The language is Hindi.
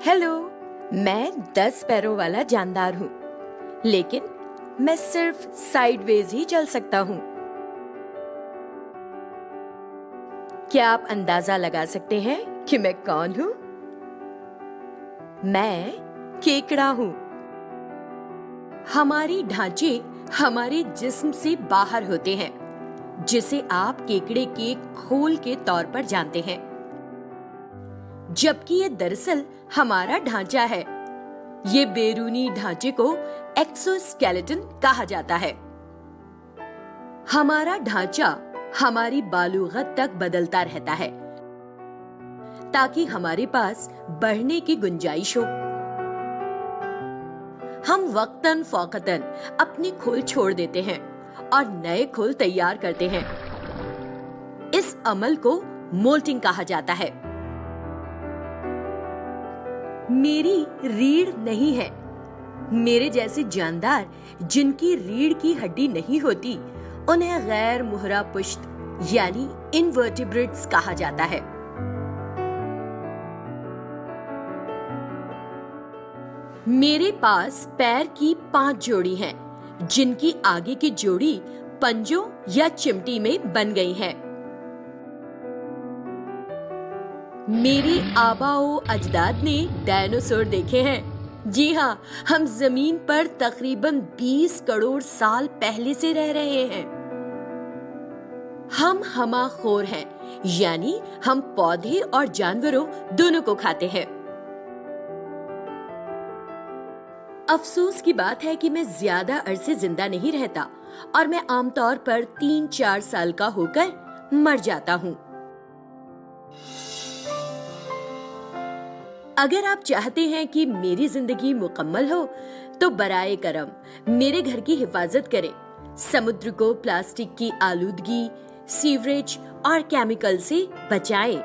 हेलो, मैं 10 पैरों वाला जानदार हूँ, लेकिन मैं सिर्फ साइडवेज ही चल सकता हूँ। क्या आप अंदाजा लगा सकते हैं कि मैं कौन हूँ? मैं केकड़ा हूँ। हमारे ढांचे हमारे जिस्म से बाहर होते हैं, जिसे आप केकड़े के खोल के तौर पर जानते हैं, जबकि ये दरअसल हमारा ढांचा है। ये बैरूनी ढांचे को एक्सोस्केलेटन कहा जाता है। हमारा ढांचा हमारी बालूगत तक बदलता रहता है ताकि हमारे पास बढ़ने की गुंजाइश हो। हम वक्तन फौकतन अपने खोल छोड़ देते हैं और नए खोल तैयार करते हैं। इस अमल को मोल्टिंग कहा जाता है। मेरी रीढ़ नहीं है। मेरे जैसे जानदार जिनकी रीढ़ की हड्डी नहीं होती, उन्हें गैर मुहरा पुश्त यानी इनवर्टिब्रेट्स कहा जाता है। मेरे पास पैर की 5 जोड़ी हैं, जिनकी आगे की जोड़ी पंजों या चिमटी में बन गई है। मेरे आबाओ अजदाद ने डायनासोर देखे हैं। जी हाँ, हम जमीन पर तकरीबन 20 करोड़ साल पहले से रह रहे हैं। हम हमाखोर हैं, यानी हम पौधे और जानवरों दोनों को खाते हैं। अफसोस की बात है कि मैं ज्यादा अरसे जिंदा नहीं रहता और मैं आमतौर पर 3-4 साल का होकर मर जाता हूँ। अगर आप चाहते हैं कि मेरी जिंदगी मुकम्मल हो, तो बराए करम मेरे घर की हिफाजत करें। समुद्र को प्लास्टिक की आलूदगी, सीवरेज और केमिकल से बचाएं।